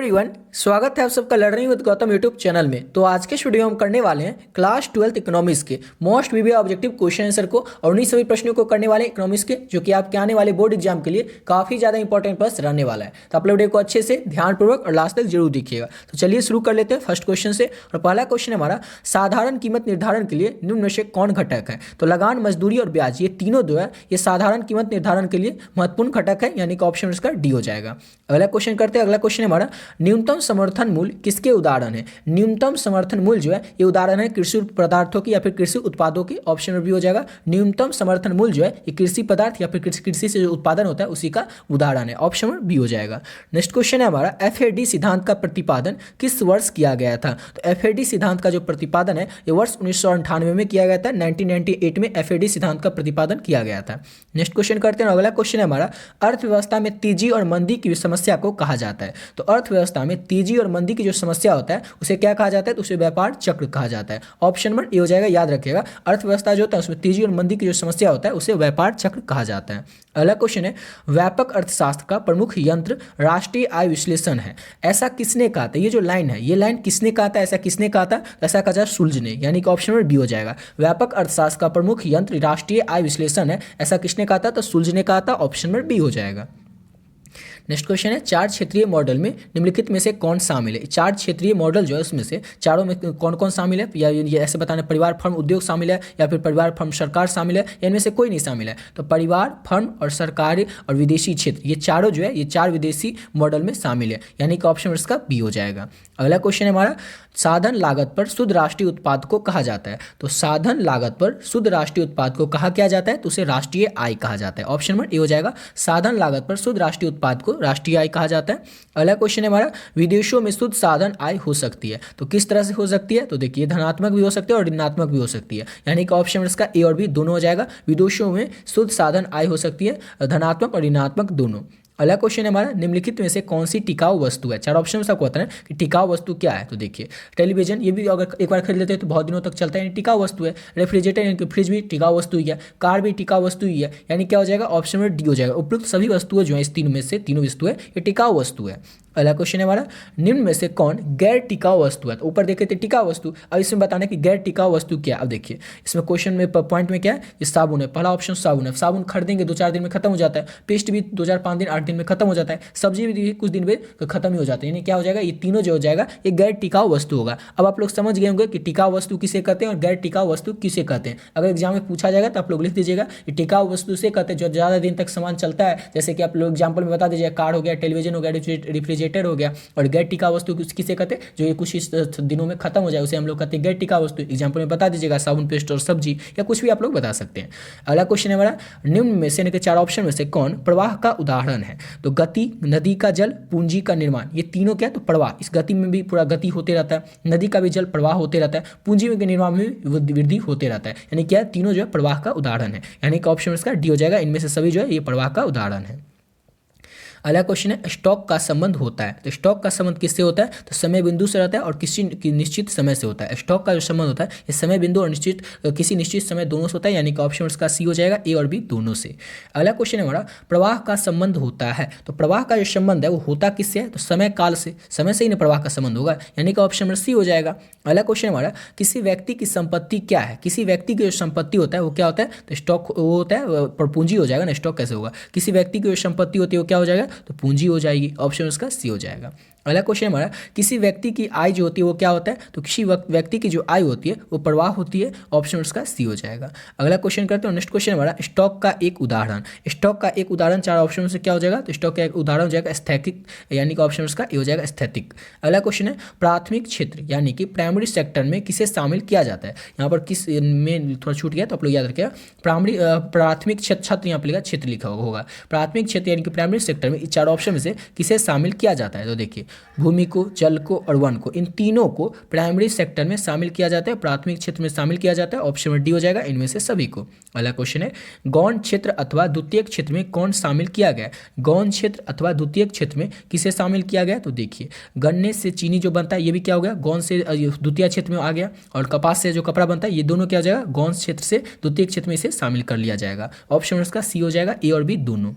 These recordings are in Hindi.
एवरीवन, स्वागत है आप सबका learning with Gautam YouTube channel में। तो आज के इस वीडियो में हम करने वाले हैं क्लास 12th इकोनॉमिक्स के most VVI objective question answer को, और उन्हीं सभी प्रश्नों को करने वाले इकोनॉमिक्स के जो कि आपके आने वाले बोर्ड एग्जाम के लिए काफी ज्यादा इंपॉर्टेंट प्रश्न रहने वाला है। तो आप लोग वीडियो को अच्छे से ध्यानपूर्वक और लास्ट तक जरूर देखिएगा। तो चलिए शुरू कर लेते हैं फर्स्ट क्वेश्चन से। और पहला क्वेश्चन हमारा, साधारण कीमत निर्धारण के लिए निम्न में से कौन घटक है? तो लगान, मजदूरी और ब्याज, ये तीनों जो है ये साधारण कीमत निर्धारण के लिए महत्वपूर्ण घटक है, यानी कि ऑप्शन इसका डी हो जाएगा। अगला क्वेश्चन करते हैं। अगला क्वेश्चन हमारा, न्यूनतम समर्थन मूल्य किसके उदाहरण है? न्यूनतम समर्थन मूल्य जो है ये उदाहरण है कृषि पदार्थों की या फिर कृषि उत्पादों की। ऑप्शन में भी हो जाएगा। न्यूनतम समर्थन मूल्य जो है ये कृषि पदार्थ या फिर कृषि से जो उत्पादन होता है उसी का उदाहरण है। ऑप्शन में भी हो जाएगा। नेक्स्ट क्वेश्चन है हमारा, एफएडी सिद्धांत का प्रतिपादन किस वर्ष किया गया था? तो एफएडी सिद्धांत का जो प्रतिपादन है ये वर्ष 1998 में किया गया था। 1998 में एफएडी सिद्धांत का प्रतिपादन किया गया था। नेक्स्ट क्वेश्चन करते हैं। अगला क्वेश्चन है हमारा, अर्थव्यवस्था में तेजी और मंदी की समस्या को कहा जाता है? तो अर्थव्यवस्था में तेजी और मंदी की जो समस्या होता है उसे क्या कहा जाता है? तो उसे व्यापार चक्र कहा जाता है। ऑप्शन नंबर ए हो जाएगा। याद रखिएगा, अर्थव्यवस्था जो होता है उसमें तेजी और मंदी की जो समस्या होता है उसे व्यापार चक्र कहा जाता है। अगला क्वेश्चन है, व्यापक अर्थशास्त्र का प्रमुख यंत्र राष्ट्रीय आय विश्लेषण है, ऐसा किसने कहा था? ये जो लाइन है ये लाइन किसने कहा था? ऐसा किसने कहा था? ऐसा कहा जाए सुल्ज ने, यानी कि ऑप्शन नंबर बी हो जाएगा। व्यापक अर्थशास्त्र का प्रमुख यंत्र राष्ट्रीय आय विश्लेषण है, ऐसा किसने कहा था? तो सुल्ज ने कहा था। ऑप्शन नंबर बी हो जाएगा। नेक्स्ट क्वेश्चन है, चार क्षेत्रीय मॉडल में निम्नलिखित में से कौन शामिल है? चार क्षेत्रीय मॉडल जो है उसमें से चारों में कौन कौन शामिल है? या ये ऐसे बताना, परिवार, फर्म, उद्योग शामिल है, या फिर परिवार, फर्म, सरकार शामिल है, या इनमें से कोई नहीं शामिल है? तो परिवार, फर्म और सरकारी और विदेशी क्षेत्र, ये चारों जो है ये चार विदेशी मॉडल में शामिल है, यानी कि ऑप्शन इसका बी हो जाएगा। अगला क्वेश्चन है हमारा, साधन लागत पर शुद्ध राष्ट्रीय उत्पाद को कहा जाता है? तो साधन लागत पर शुद्ध राष्ट्रीय उत्पाद को कहा क्या जाता है? तो उसे राष्ट्रीय आय कहा जाता है। ऑप्शन नंबर ए हो जाएगा। साधन लागत पर शुद्ध राष्ट्रीय उत्पाद को राष्ट्रीय आय कहा जाता है। अगला क्वेश्चन है हमारा, विदेशों में शुद्ध साधन आय हो सकती है? तो किस तरह से हो सकती है? तो देखिए, धनात्मक भी हो सकती है और ऋणात्मक भी हो सकती है, यानी कि ऑप्शन इसका ए और बी दोनों हो जाएगा। विदेशों में शुद्ध साधन आय हो सकती है, धनात्मक और ऋणात्मक दोनों। अगला क्वेश्चन है हमारा, निम्नलिखित में से कौन सी टिकाऊ वस्तु है? चार ऑप्शन में सबको पता है कि टिकाऊ वस्तु क्या है। तो देखिए, टेलीविजन, ये भी अगर एक बार खरीद लेते हैं तो बहुत दिनों तक चलता है, टिकाऊ वस्तु है। रेफ्रिजरेटर यानी कि फ्रिज भी टिकाऊ वस्तु ही है। कार भी टिकाऊ वस्तु ही है, यानी क्या हो जाएगा? ऑप्शन में डी हो जाएगा। उपयुक्त सभी वस्तुएं जो है इस तीनों में से तीनों वस्तुएं ये टिकाऊ वस्तु है। अगला क्वेश्चन है हमारा, निम्न में से कौन गैर टिकाऊ वस्तु है? तो ऊपर देखे थे टिकाऊ वस्तु, अब इसमें बताना कि गैर टिकाऊ वस्तु क्या है। अब देखिए, इसमें क्वेश्चन में पॉइंट में क्या है? ये साबुन है। पहला ऑप्शन साबुन है। साबुन खरीदेंगे 2-4 दिन में खत्म हो जाता है। पेस्ट भी 2-4-5 दिन 8 दिन में खत्म हो जाता है। सब्जी भी कुछ दिन में खत्म ही हो जाता है, यानी क्या हो जाएगा? ये तीनों जो हो जाएगा ये गैर टिकाऊ वस्तु होगा। अब आप लोग समझ गए होंगे कि टिकाऊ वस्तु किसे कहते हैं और गैर टिकाऊ वस्तु किसे कहते हैं। अगर एग्जाम में पूछा जाएगा तो आप लोग लिख दीजिएगा कि टिकाऊ वस्तु से कहते हैं जो ज़्यादा दिन तक सामान चलता है, जैसे कि आप लोग एग्जाम्पल में बता दीजिएगा, कार हो गया, टेलीविजन हो गया, रेफ्रिजरेटर हो गया। और गैर टिकाऊ वस्तु किसे कहते हैं? जो ये कुछ दिनों में खत्म हो जाए उसे हम लोग कहते हैं गैर टिकाऊ वस्तु। एग्जाम्पल में बता दीजिएगा, साबुन, पेस्ट और सब्जी, या कुछ भी आप लोग बता सकते हैं। अगला क्वेश्चन है हमारा, निम्न में से चार ऑप्शन में से कौन प्रवाह का उदाहरण है? तो गति, नदी का जल, पूंजी का निर्माण, ये तीनों क्या है? तो प्रवाह। इस गति में भी पूरा गति होते रहता है, नदी का भी जल प्रवाह होते रहता है, पूंजी के निर्माण में भी वृद्धि होते रहता है, यानी क्या? तीनों जो है प्रवाह का उदाहरण है, यानी कि ऑप्शन इसका डी हो जाएगा। इनमें से सभी जो है ये प्रवाह का उदाहरण है। अगला क्वेश्चन है, स्टॉक का संबंध होता है? तो स्टॉक का संबंध किससे होता है? तो समय बिंदु से रहता है और किसी निश्चित समय से होता है। स्टॉक का जो संबंध होता है ये समय बिंदु और किसी निश्चित समय दोनों से होता है, यानी कि ऑप्शन उसका सी हो जाएगा। ए और बी दोनों से। अगला क्वेश्चन है हमारा, प्रवाह का संबंध होता है? तो प्रवाह का जो संबंध है वो होता किससे है? तो समय काल से। समय से ही ना प्रवाह का संबंध होगा, यानी कि ऑप्शन सी हो जाएगा। अगला क्वेश्चन हमारा, किसी व्यक्ति की संपत्ति क्या है? किसी व्यक्ति की जो संपत्ति होता है वो क्या होता है? तो स्टॉक वो होता है, पूंजी हो जाएगा ना, स्टॉक कैसे होगा? किसी व्यक्ति की जो संपत्ति होती है वो क्या हो जाएगा? तो पूंजी हो जाएगी। ऑप्शन उसका सी हो जाएगा। अगला क्वेश्चन हमारा, किसी व्यक्ति की आय जो होती है वो क्या होता है? तो किसी व्यक्ति की जो आय होती है वो प्रवाह होती है। ऑप्शन उसका सी हो जाएगा। अगला क्वेश्चन करते हैं। नेक्स्ट क्वेश्चन हमारा, स्टॉक का एक उदाहरण। स्टॉक का एक उदाहरण चार ऑप्शन से क्या हो जाएगा? तो स्टॉक का एक उदाहरण हो जाएगा स्थैतिक, यानी कि ऑप्शन उसका ए हो जाएगा, स्थैतिक। अगला क्वेश्चन है, प्राथमिक क्षेत्र यानी कि प्राइमरी सेक्टर में किसे शामिल किया जाता है? यहाँ पर किस में थोड़ा छूट गया तो आप लोग याद रखिएगा। प्राथमिक क्षेत्र यहाँ पर लिखा, क्षेत्र लिखा होगा। प्राथमिक क्षेत्र यानी कि प्राइमरी सेक्टर में चार ऑप्शन में से किसे शामिल किया जाता है? तो देखिए, भूमि को, जल को और वन को, इन तीनों को प्राइमरी सेक्टर में शामिल किया जाता है, प्राथमिक क्षेत्र में शामिल किया जाता है। ऑप्शन डी हो जाएगा, इनमें से सभी को। अगला क्वेश्चन है, गौण क्षेत्र अथवा द्वितीयक क्षेत्र में कौन शामिल किया गया? गौण क्षेत्र अथवा द्वितीयक क्षेत्र में किसे शामिल किया गया? तो देखिए, गन्ने से चीनी जो बनता है ये भी क्या हो गया? गौण से द्वितीय क्षेत्र में आ गया। और कपास से जो कपड़ा बनता है ये दोनों क्या हो जाएगा? गौण क्षेत्र से द्वितीय क्षेत्र में इसे शामिल कर लिया जाएगा। ऑप्शन इसका सी हो जाएगा, ए और बी दोनों।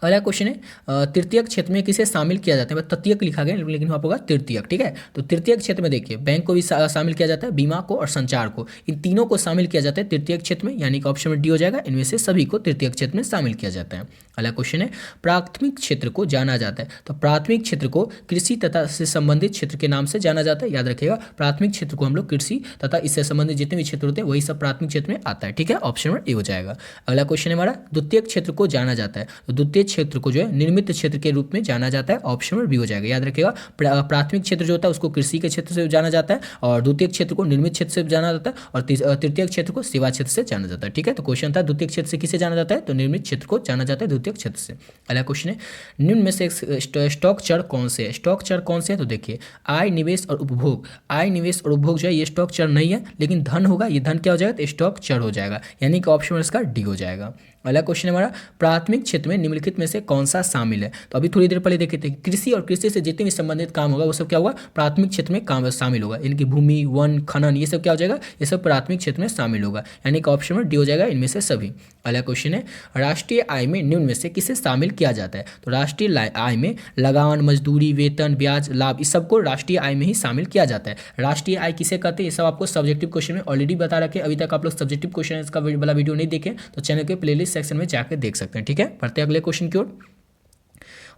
अगला क्वेश्चन है तृतीयक क्षेत्र में किसे शामिल किया जाता है। तृतीयक लिखा गया लेकिन वहाँ पर होगा तृतीयक। ठीक है, तो तृतीयक क्षेत्र में देखिए बैंक को भी शामिल किया जाता है, बीमा को और संचार को, इन तीनों को शामिल किया जाता है तृतीयक क्षेत्र में, यानी कि ऑप्शन में डी हो जाएगा। इनमें से सभी को तृतीयक क्षेत्र में शामिल किया जाता है। अगला क्वेश्चन है प्राथमिक क्षेत्र को जाना जाता है। तो प्राथमिक क्षेत्र को कृषि तथा से संबंधित क्षेत्र के नाम से जाना जाता है। याद रखिएगा प्राथमिक क्षेत्र को हम लोग कृषि तथा इससे संबंधित जितने भी क्षेत्र होते हैं वही सब प्राथमिक क्षेत्र में आता है। ठीक है, ऑप्शन में ए हो जाएगा। अगला क्वेश्चन है हमारा द्वितीय क्षेत्र को जाना जाता है। तो द्वितीय क्षेत्र को जो है निर्मित क्षेत्र के रूप में जाना जाता है। ऑप्शन में बी हो जाएगा। याद रखिएगा प्राथमिक क्षेत्र जो होता है उसको कृषि के क्षेत्र से जाना जाता है, और द्वितीय क्षेत्र को निर्मित क्षेत्र से जाना जाता है, और तृतीय क्षेत्र को सेवा क्षेत्र से जाना जाता है। ठीक है, तो क्वेश्चन था द्वितीय क्षेत्र से किसे जाना जाता है, तो निर्मित क्षेत्र को जाना जाता है द्वितीय क्षेत्र से। अगला क्वेश्चन है निम्न में से स्टॉक चर कौन से है। स्टॉक चर कौन से है, तो देखिए आय, निवेश और उपभोग। आय, निवेश और उपभोग जो है ये स्टॉक चर नहीं है, लेकिन धन होगा, ये धन क्या हो जाएगा, तो स्टॉक चर हो जाएगा, यानी कि ऑप्शन इसका डी हो जाएगा। अगला क्वेश्चन हमारा प्राथमिक क्षेत्र में निम्नलिखित में से कौन सा शामिल है। तो अभी थोड़ी देर पहले देखे थे कृषि और कृषि से जितने भी संबंधित काम होगा वो सब क्या होगा, प्राथमिक क्षेत्र में काम शामिल होगा, यानी कि भूमि, वन, खनन, ये सब क्या हो जाएगा, ये सब प्राथमिक क्षेत्र में शामिल होगा, यानी कि ऑप्शन में डी हो जाएगा इनमें से सभी। अगला क्वेश्चन है राष्ट्रीय आय में निम्न में से किसे शामिल किया जाता है। तो राष्ट्रीय आय में लगान, मजदूरी, वेतन, ब्याज, लाभ, इस सबको राष्ट्रीय आय में ही शामिल किया जाता है। राष्ट्रीय आय किसे कहते हैं ये सब आपको सब्जेक्टिव क्वेश्चन में ऑलरेडी बता रखे। अभी तक आप लोग सब्जेक्टिव क्वेश्चन का वाला वीडियो नहीं देखे तो चैनल के प्लेलिस्ट सेक्शन में जाकर देख सकते हैं। ठीक है, पढ़ते हैं अगले क्वेश्चन की ओर।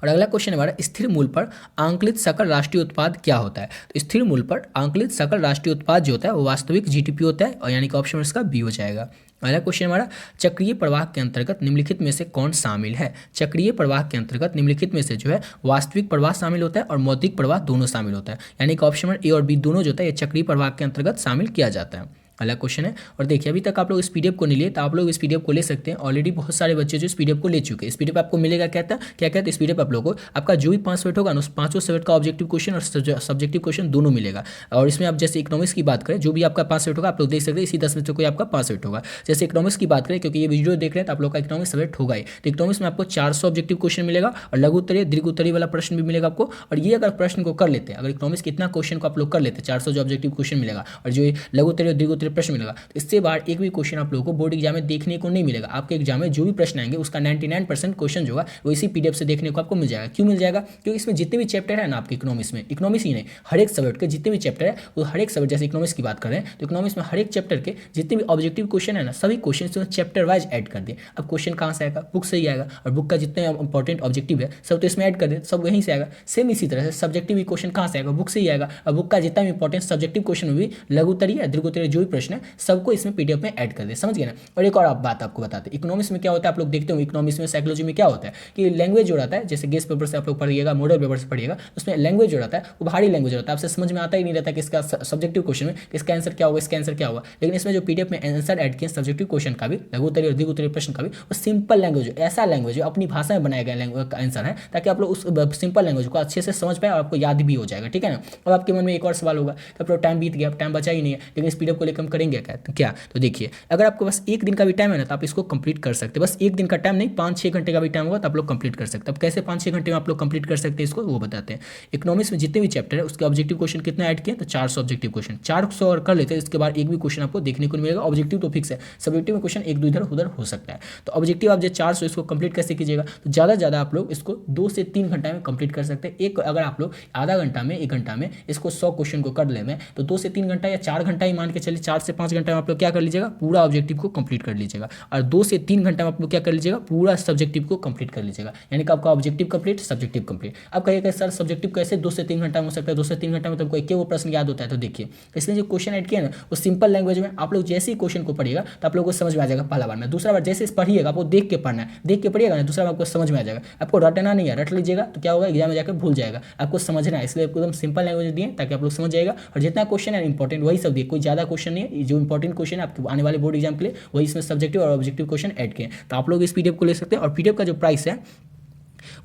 और अगला क्वेश्चन हमारा स्थिर मूल्य पर आंकलित सकल राष्ट्रीय उत्पाद क्या होता है। तो स्थिर मूल्य पर आंकलित सकल राष्ट्रीय उत्पाद जो होता है वो वास्तविक जीडीपी होता है, और यानी कि ऑप्शन इसका बी हो जाएगा। अगला क्वेश्चन हमारा चक्रीय प्रवाह के अंतर्गत निम्नलिखित में से कौन शामिल है। चक्रीय प्रवाह के अंतर्गत निम्नलिखित में से जो है वास्तविक प्रवाह शामिल होता है और मौद्रिक प्रवाह दोनों शामिल होता है, यानी कि ऑप्शन ए और बी दोनों जो होता है ये चक्रीय प्रवाह के अंतर्गत शामिल किया जाता है। अगला क्वेश्चन है, और देखिए अभी तक आप लोग इस पीडीएफ को नहीं लिए तो आप लोग इस पीडीएफ को ले सकते हैं। ऑलरेडी बहुत सारे बच्चे जो इस पीडीएफ को ले चुके हैं। इस पीडीएफ आपको मिलेगा क्या कहता है इस पीडीएफ आप लोगों को आपका जो भी 5 सब्जेक्ट होगा ना उस 5 सब्जेक्ट का ऑब्जेक्टिव क्वेश्चन और सब्जेक्टिव क्वेश्चन दोनों मिलेगा। और इसमें आप जैसे इकोनॉमिक्स की बात करें जो भी आपका 5 सब्जेक्ट होगा आप लोग देख सकते हैं, इसी 10 में से कोई आपका 5 सब्जेक्ट होगा। जैसे इकोनॉमिक्स की बात करें, क्योंकि ये वीडियो देख रहे हैं तो आप लोग का इकोनॉमिक्स सब्जेक्ट होगा ही, तो इकोनॉमिक्स में आपको 400 ऑब्जेक्टिव क्वेश्चन मिलेगा और लघु उत्तरीय दीर्घ उत्तरीय वाला प्रश्न भी मिलेगा आपको। और ये अगर प्रश्न को कर लेते हैं, अगर इकोनॉमिक्स कितना क्वेश्चन को आप लोग कर लेते हैं 400 जो ऑब्जेक्टिव क्वेश्चन मिलेगा और जो लघु उत्तरीय दीर्घ उत्तरीय प्रश्न मिलेगा, तो इससे बाहर एक भी क्वेश्चन आप लोगों को बोर्ड एग्जाम में देखने को नहीं मिलेगा। आपके एग्जाम में जो भी प्रश्न आएंगे उसका 99% क्वेश्चन जो है वो इसी पीडीएफ से देखने को आपको मिल जाएगा। क्यों मिल जाएगा, क्योंकि इसमें जितने भी चैप्टर है ना आपके इकोनॉमिक्स में, इकोनॉमिक्स ही नहीं हर एक सब्जेक्ट के जितने भी चैप्टर है वो हर एक सब्जेक्ट, जैसे इकोनॉमिक्स की बात करें तो इकोनॉमिक्स में हर एक चैप्टर के जितने भी ऑब्जेक्टिव क्वेश्चन है ना सभी क्वेश्चन चैप्टर वाइज ऐड कर दिए। अब क्वेश्चन कहाँ से आएगा, बुक से ही आएगा, और बुक का जितने इंपॉर्टेंट ऑब्जेक्टिव है सब तो इसमें ऐड कर दे, सब वहीं से आएगा। सेम इसी तरह से सब्जेक्टिव क्वेश्चन कहाँ से आएगा, बुक से ही आएगा, और बुक का जितना भी इंपॉर्टेंट सब्जेक्टिव क्वेश्चन में भी लघु उत्तरीय दीर्घ उत्तरीय जो भी प्रश्न है सबको इसमें पीडीएफ में ऐड कर दे। समझ गए ना। और एक और आप बात आपको बताते हैं इकोनॉमिक्स में क्या होता है, आप लोग देखते हो इकोनॉमिक्स में साइकोलॉजी में क्या होता है कि लैंग्वेज जो रहता है, जैसे गेस्ट पेपर से आप लोग पढ़िएगा, मॉडल पेपर से पढ़िएगा, उसमें लैंग्वेज जो रहता है वो भारी लैंग्वेज रहता है, आपसे समझ में आता ही नहीं रहता कि इसका सब्जेक्टिव क्वेश्चन में इसका आंसर क्या होगा, इसका आंसर क्या होगा। लेकिन इसमें जो पीडीएफ में आंसर ऐड किए सब्जेक्टिव क्वेश्चन का भी लघु उत्तरीय और दीर्घ उत्तरीय प्रश्न का भी वो सिंपल लैंग्वेज, ऐसा लैंग्वेज अपनी भाषा में बनाया गया आंसर है, ताकि आप लोग उस सिंपल लैंग्वेज को अच्छे से समझ पाए और आपको याद भी हो जाएगा। ठीक है ना। अब आपके मन में एक और सवाल होगा कि आप लोग टाइम बीत गया, टाइम बचा ही नहीं है, लेकिन इस पीडीएफ को लेकर हम करेंगे क्या। तो देखिए अगर आपको बस एक दिन का भी टाइम है ना तो आप इसको कंप्लीट कर सकते हैं। बस एक दिन का टाइम नहीं, 5-6 घंटे का भी टाइम होगा तो आप लोग कंप्लीट कर सकते हैं। अब कैसे 5-6 घंटे में आप लोग कंप्लीट कर सकते हैं इसको वो बताते हैं। इकोनॉमिक्स में जितने भी चैप्टर है उसके ऑब्जेक्टिव क्वेश्चन कितना ऐड किए तो 400 ऑब्जेक्टिव क्वेश्चन, 400 और कर लेते हैं इसके बाद एक भी क्वेश्चन आपको देखने को नहीं मिलेगा। ऑब्जेक्टिव तो फिक्स है, सब्जेक्टिव में क्वेश्चन एक दो इधर उधर हो सकता है। तो ऑब्जेक्टिव आप जो 400 इसको कंप्लीट कैसे कीजिएगा, तो ज़्यादा से ज़्यादा आप लोग इसको 2 से 3 घंटा में कंप्लीट कर सकते हैं। एक अगर आप लोग आधा घंटा में 1 घंटा में इसको 100 क्वेश्चन को कर ले में तो 2 से 3 घंटा या 4 घंटा ही मान के चलिए, 4 से 5 घंटा में आप लोग क्या कर लीजिएगा, पूरा ऑब्जेक्टिव को कंप्लीट कर लीजिएगा। और 2 से 3 घंटा में आप लोग क्या कर लीजिएगा, पूरा सब्जेक्टिव को कंप्लीट कर लीजिएगा। यानी कि आपका ऑब्जेक्टिव कंप्लीट, सब्जेक्टिव कंप्लीट। आप कहिएगा सर सब्जेक्टिव कैसे 2 से 3 घंटा में हो सकता है, 2 से 3 घंटा में तो कोई वो प्रश्न याद होता है। तो देखिए इसलिए जो क्वेश्चन ऐड किया ना वो सिंपल लैंग्वेज में आप लोग जैसे ही क्वेश्चन को पढ़िएगा तो आप लोग को समझ में आ जाएगा पहला बार में। दूसरा बार जैसे पढ़िएगा आपको देख के पढ़ना है, देख के पढ़िएगा ना दूसरा बार आपको समझ में आ जाएगा। आपको रटना नहीं है, रट लीजिएगा तो क्या होगा एग्जाम में जाकर भूल जाएगा। आपको समझना है, इसलिए आपको एकदम सिंपल लैंग्वेज दिए ताकि आप लोग समझ जाएगा। और जितना क्वेश्चन है इंपॉर्टेंट वही सब दिए, कोई ज़्यादा क्वेश्चन नहीं है। जो इंपॉर्टेंट क्वेश्चन है आपके आने वाले बोर्ड एग्जाम के लिए वही इसमें सब्जेक्टिव और ऑब्जेक्टिव क्वेश्चन ऐड किए। तो आप लोग इस पीडीएफ को ले सकते हैं। और पीडीएफ का जो प्राइस है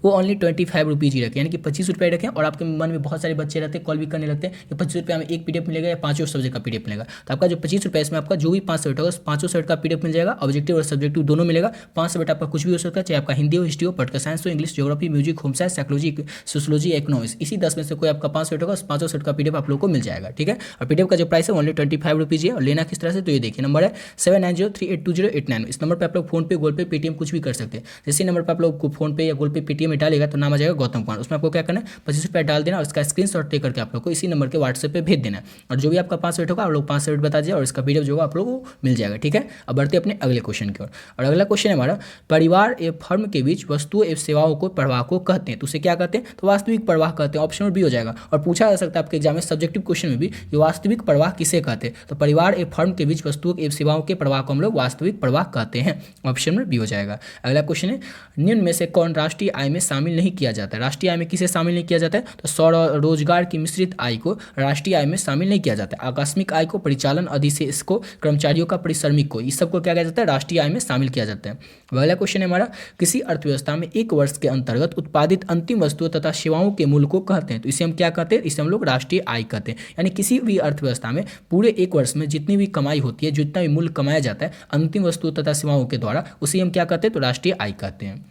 वो ओनली 25 रुपीज़ ही रखें, यानी कि 25 रुपये रखें। और आपके मन में बहुत सारे बच्चे रहते हैं, कॉल भी करने लगते हैं कि 25 रुपये में एक पीडीएफ मिलेगा या 5 सब्जेक्ट का पीडीएफ मिलेगा। तो आपका जो 25 रुपये इसमें आपका जो भी 5 सब्जेक्ट होगा उस 5 सब्जेक्ट का पीडीएफ मिल जाएगा। ऑब्जेक्टिव और सब्जेक्टिव दोनों मिलेगा। 5 सब्जेक्ट आपका कुछ भी हो सकता है, चाहे आपका हिंदी हो, हिस्ट्री हो, पॉलिटिकल साइंस हो, English, geography, music, home science, psychology, sociology, economics, इसी 10 में से कोई आपका 5 सब्जेक्ट होगा, उस 5 सब्जेक्ट का पीडीएफ आप लोग को मिल जाएगा। ठीक है, और पीडीएफ का जो प्राइस है ओनली 25 रुपीज़ है। और लेना किस तरह से, तो ये देखिए नंबर है 7903820899। इस नंबर पर आप लोग फोन पे, गूगल पे, पेटीएम कुछ भी कर सकते हैं। जैसे नंबर पर आप लोग फोन पे या गूगल पे, पेटीएम में डालेगा तो नाम आ जाएगा गौतम कुमार। उसमें आपको क्या करना है, 25 रुपये डाल देना और इसका स्क्रीनशॉट लेकर के आप लोग को इसी नंबर के व्हाट्सएप पे भेज देना है। और जो भी आपका 5 मिनट होगा आप लोग 5 मिनट बता दीजिए और इसका पीडीएफ जो होगा आप लोग को मिल जाएगा। ठीक है, अब बढ़ते अपने अगले क्वेश्चन की ओर। और अगला क्वेश्चन है हमारा, परिवार एवं फर्म के बीच वस्तुओं एवं सेवाओं को प्रवाह को कहते हैं, तो उसे क्या कहते हैं, तो वास्तविक प्रवाह कहते हैं। ऑप्शन बी हो जाएगा। और पूछा जा सकता है आपके एग्जाम में सब्जेक्टिव क्वेश्चन में भी, ये वास्तविक प्रवाह किसे कहते हैं, तो परिवार एवं फर्म के बीच वस्तुओं एवं सेवाओं के प्रवाह को हम लोग वास्तविक प्रवाह कहते हैं। ऑप्शन में बी हो जाएगा। अगला क्वेश्चन है, निम्न में से कौन राष्ट्रीय आय में शामिल नहीं किया जाता है। राष्ट्रीय आय में किसे शामिल नहीं किया जाता है, तो स्वरोजगार की मिश्रित आय को राष्ट्रीय आय में शामिल नहीं किया जाता है। आकस्मिक आय को, परिचालन अधिशेष को, कर्मचारियों का परिश्रमिक को, इस सबको क्या किया जाता है, राष्ट्रीय आय में शामिल किया जाता है। अगला क्वेश्चन है हमारा, किसी अर्थव्यवस्था में एक वर्ष के अंतर्गत उत्पादित अंतिम वस्तुओं तथा सेवाओं के मूल्य को कहते हैं, तो इसे हम क्या कहते हैं, इसे हम लोग राष्ट्रीय आय कहते हैं। यानी किसी भी अर्थव्यवस्था में पूरे एक वर्ष में जितनी भी कमाई होती है, जितना भी मूल्य कमाया जाता है अंतिम वस्तुओं तथा सेवाओं के द्वारा, उसे हम क्या कहते हैं, तो राष्ट्रीय आय कहते हैं।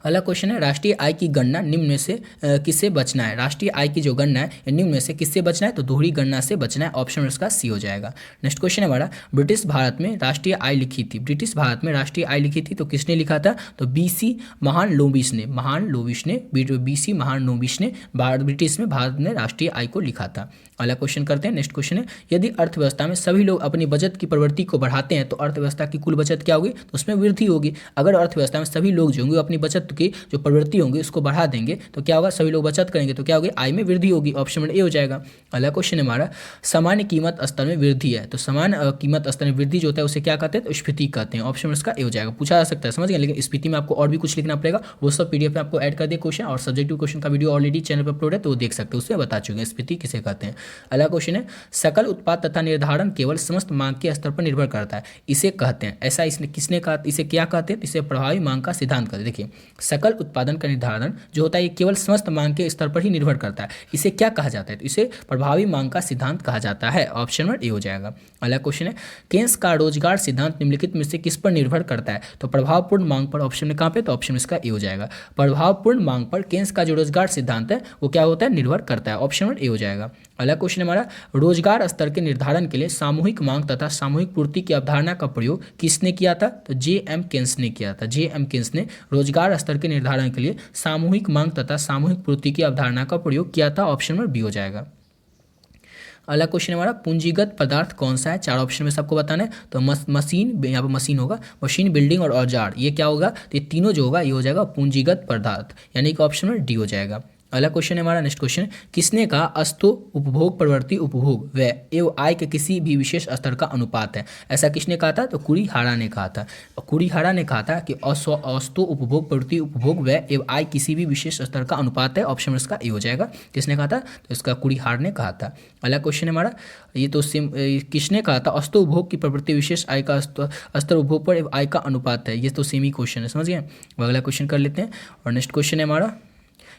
अगला क्वेश्चन है, राष्ट्रीय आय की गणना निम्न में से किससे बचना है। राष्ट्रीय आय की जो गणना है निम्न में से किससे बचना है, तो दोहरी गणना से बचना है। ऑप्शन उसका सी हो जाएगा। नेक्स्ट क्वेश्चन है हमारा, ब्रिटिश भारत में राष्ट्रीय आय लिखी थी। ब्रिटिश भारत में राष्ट्रीय आय लिखी थी तो किसने लिखा था, तो बीसी महालनोबिस ने। बीसी महालनोबिस ने ब्रिटिश में भारत में राष्ट्रीय आय को लिखा था। अगला क्वेश्चन करते हैं। नेक्स्ट क्वेश्चन है, यदि अर्थव्यवस्था में सभी लोग अपनी बचत की प्रवृत्ति को बढ़ाते हैं तो अर्थव्यवस्था की कुल बचत क्या होगी, तो उसमें वृद्धि होगी। अगर अर्थव्यवस्था में सभी लोग जो होंगे अपनी बचत की जो प्रवृत्ति होंगी उसको बढ़ा देंगे तो क्या होगा, सभी लोग बचत करेंगे तो क्या होगी, आय में वृद्धि होगी। ऑप्शन नंबर ए हो जाएगा। अगला क्वेश्चन है हमारा, सामान्य कीमत स्तर में वृद्धि है, तो सामान्य कीमत स्तर में वृद्धि जो होता है उसे क्या कहते हैं, तो स्फीति कहते हैं। ऑप्शन इसका ए हो जाएगा। पूछा जा सकता है, समझ गए, लेकिन स्फीति में आपको और भी कुछ लिखना पड़ेगा, वो सब पीडीएफ में आपको ऐड कर दिए क्वेश्चन। और सब्जेक्टिव क्वेश्चन का वीडियो ऑलरेडी चैनल पर अपलोड है तो वो देख सकते हैं, उसमें बता चुके हैं स्फीति किसे कहते हैं। अगला क्वेश्चन है, सकल उत्पाद तथा निर्धारण केवल समस्त मांग के स्तर पर निर्भर करता है, इसे कहते हैं। ऐसा इसने किसने कहा, इसे क्या कहते हैं, इसे प्रभावी मांग का सिद्धांत कहते हैं। देखिए, सकल उत्पादन का निर्धारण जो होता है ये केवल समस्त मांग के स्तर पर ही निर्भर करता है, इसे क्या कहा जाता है, तो इसे प्रभावी मांग का सिद्धांत कहा जाता है। ऑप्शन नंबर ए हो जाएगा। अगला क्वेश्चन है, केन्स का रोजगार सिद्धांत निम्नलिखित में से किस पर निर्भर करता है, तो प्रभावपूर्ण मांग पर। ऑप्शन में कहाँ पे, तो ऑप्शन इसका ए हो जाएगा। प्रभावपूर्ण मांग पर केन्स का जो रोजगार सिद्धांत है वो क्या होता है, निर्भर करता है। ऑप्शन नंबर ए हो जाएगा। अगला क्वेश्चन हमारा, रोजगार स्तर के निर्धारण के लिए सामूहिक मांग तथा सामूहिक पूर्ति की अवधारणा का प्रयोग किसने किया था, तो जे.एम. केन्स ने किया था। जे.एम. केन्स ने रोजगार स्तर के निर्धारण के लिए सामूहिक मांग तथा सामूहिक पूर्ति की अवधारणा का प्रयोग किया था। ऑप्शन नंबर बी हो जाएगा। अगला क्वेश्चन हमारा, पूंजीगत पदार्थ कौन सा है। 4 ऑप्शन में सबको बताना है, तो मशीन, यहाँ पर मशीन होगा, मशीन, बिल्डिंग और औजार, ये क्या होगा, तो ये तीनों जो होगा ये हो जाएगा पूंजीगत पदार्थ, यानी कि ऑप्शन में डी हो जाएगा। अगला क्वेश्चन है हमारा, नेक्स्ट क्वेश्चन, किसने कहा अस्तु उपभोग प्रवृत्ति उपभोग व्यय एवं आय के किसी भी विशेष स्तर का अनुपात है। ऐसा किसने कहा था, तो कुरिहारा ने कहा था। कुरिहारा ने कहा था कि अस्तु उपभोग प्रवृत्ति उपभोग व्यय एवं आय किसी भी विशेष स्तर का अनुपात है। ऑप्शन इसका ए हो जाएगा। किसने कहा था, तो इसका कुरिहार ने कहा था। अगला क्वेश्चन है हमारा, ये तो किसने कहा था अस्तु उपभोग की प्रवृत्ति विशेष आय का स्तर उपभोग पर एवं आय का अनुपात है। ये तो सेम ही क्वेश्चन है, समझ गए। अगला क्वेश्चन कर लेते हैं। और नेक्स्ट क्वेश्चन है हमारा,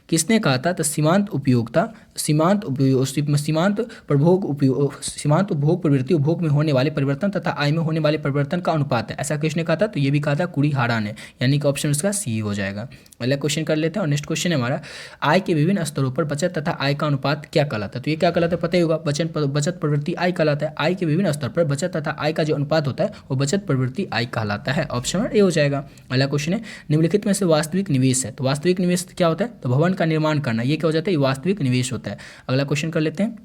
किसने कहा था, तो सीमांत उपयोगिता, सीमांत उपभोग प्रवृत्ति उपभोग में होने वाले परिवर्तन तथा आय में होने वाले परिवर्तन का अनुपात है। ऐसा किसने कहा था, तो ये भी कहा था कुरिहारा ने, यानी कि ऑप्शन इसका सी हो जाएगा। अगला क्वेश्चन कर लेते हैं। और नेक्स्ट क्वेश्चन है हमारा, आय के विभिन्न स्तरों पर बचत तथा आय का अनुपात क्या कहलाता है। तो ये क्या कहलाता है, पता ही होगा, बचत प्रवृत्ति आय कहलाता है। आय के विभिन्न स्तर पर बचत तथा आय का जो अनुपात होता है वो बचत प्रवृत्ति आय कहलाता है। ऑप्शन ए हो जाएगा। अगला क्वेश्चन है, निम्नलिखित में से वास्तविक निवेश है, तो वास्तविक निवेश क्या होता है, तो भवन का निर्माण करना, ये क्या हो जाता है, वास्तविक निवेश होता है। अगला क्वेश्चन कर लेते हैं।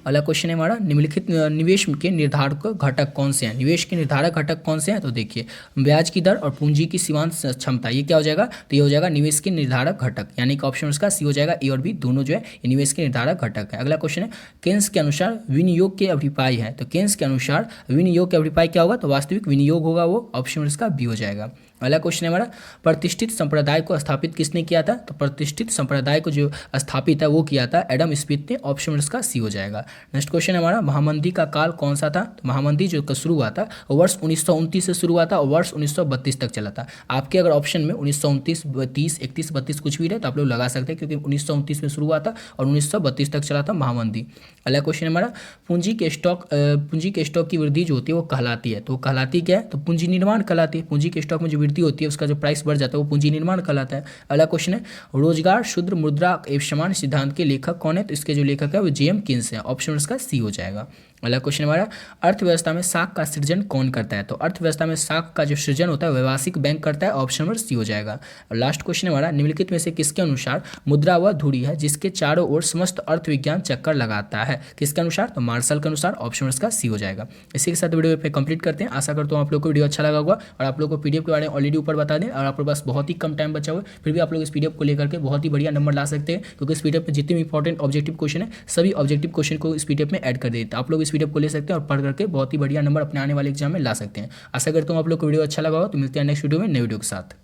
अगला क्वेश्चन है हमारा, निम्नलिखित निवेश के निर्धारक घटक कौन से हैं। निवेश के निर्धारक घटक कौन से हैं, तो देखिए, ब्याज की दर और पूंजी की सीमांत क्षमता, ये क्या हो जाएगा, तो ये हो जाएगा निवेश के निर्धारक घटक, यानी कि ऑप्शन उसका सी हो जाएगा। ए और बी दोनों जो है ये निवेश के निर्धारक घटक है। अगला क्वेश्चन है, केन्स के अनुसार विनियोग के अभिप्राय है, तो केन्स के अनुसार विनियोग के अभिप्राय क्या होगा, तो वास्तविक विनियोग होगा, वो ऑप्शन इसका बी हो जाएगा। अगला क्वेश्चन है हमारा, प्रतिष्ठित संप्रदाय को स्थापित किसने किया था, तो प्रतिष्ठित संप्रदाय को जो स्थापित है वो किया था एडम स्मिथ ने। ऑप्शन इसका सी हो जाएगा। नेक्स्ट क्वेश्चन है हमारा, महामंदी का काल कौन सा था? तो महामंदी जो शुरू हुआ था वो वर्ष 1929 से शुरू हुआ था और वर्ष 1932 तक चला था। आपके अगर ऑप्शन में 1929, 32, 31, 32 कुछ भी रहे तो आप लोग लगा सकते हैं, क्योंकि 1929 में शुरू हुआ था और 1932 तक चला था महामंदी। अगला क्वेश्चन है हमारा, पूंजी के स्टॉक की वृद्धि जो होती है वो कहलाती है, तो वो कहलाती क्या है? तो पूंजी निर्माण कहलाती है। पूंजी के स्टॉक में जो वृद्धि होती है उसका जो प्राइस बढ़ जाता है वो पूंजी निर्माण कहलाता है। अगला क्वेश्चन है, रोजगार, शुद्ध मुद्रा एवं समान सिद्धांत के लेखक कौन है? तो इसके जो लेखक है वो जेएम कीन्स है। ऑप्शन उसका सी हो जाएगा। अगला क्वेश्चन हमारा, अर्थव्यवस्था में साख का सृजन कौन करता है? तो अर्थव्यवस्था में साख का जो सृजन होता है व्यवसायिक बैंक करता है। ऑप्शन नंबर सी हो जाएगा। और लास्ट क्वेश्चन हमारा, निम्नलिखित में से किसके अनुसार मुद्रा वह धुरी है जिसके चारों ओर समस्त अर्थविज्ञान चक्कर लगाता है? किसके अनुसार? तो मार्शल के अनुसार। ऑप्शन नंबर इसका सी हो जाएगा। इसी के साथ वीडियो पे कंप्लीट करते हैं। आशा करता हूँ आप लोग को वीडियो अच्छा लगा होगा और आप लोग को पीडीएफ के बारे में ऑलरेडी ऊपर बता दें, और आपके पास बहुत ही कम टाइम बचा हुआ है, फिर भी आप लोग इस पीडीएफ को लेकर के बहुत ही बढ़िया नंबर ला सकते हैं, क्योंकि इस पीडीएफ में जितने भी इंपॉर्टेंट ऑब्जेक्टिव क्वेश्चन है सभी ऑब्जेक्टिव क्वेश्चन को इस पीडीएफ में ऐड कर देते हैं। आप लोग इस पीडीएफ को ले सकते हैं और पढ़ करके बहुत ही बढ़िया नंबर अपने आने वाले एग्जाम में ला सकते हैं। आशा करता हूँ आप लोग को वीडियो अच्छा लगा हो। तो मिलते हैं नेक्स्ट वीडियो में नए वीडियो के साथ।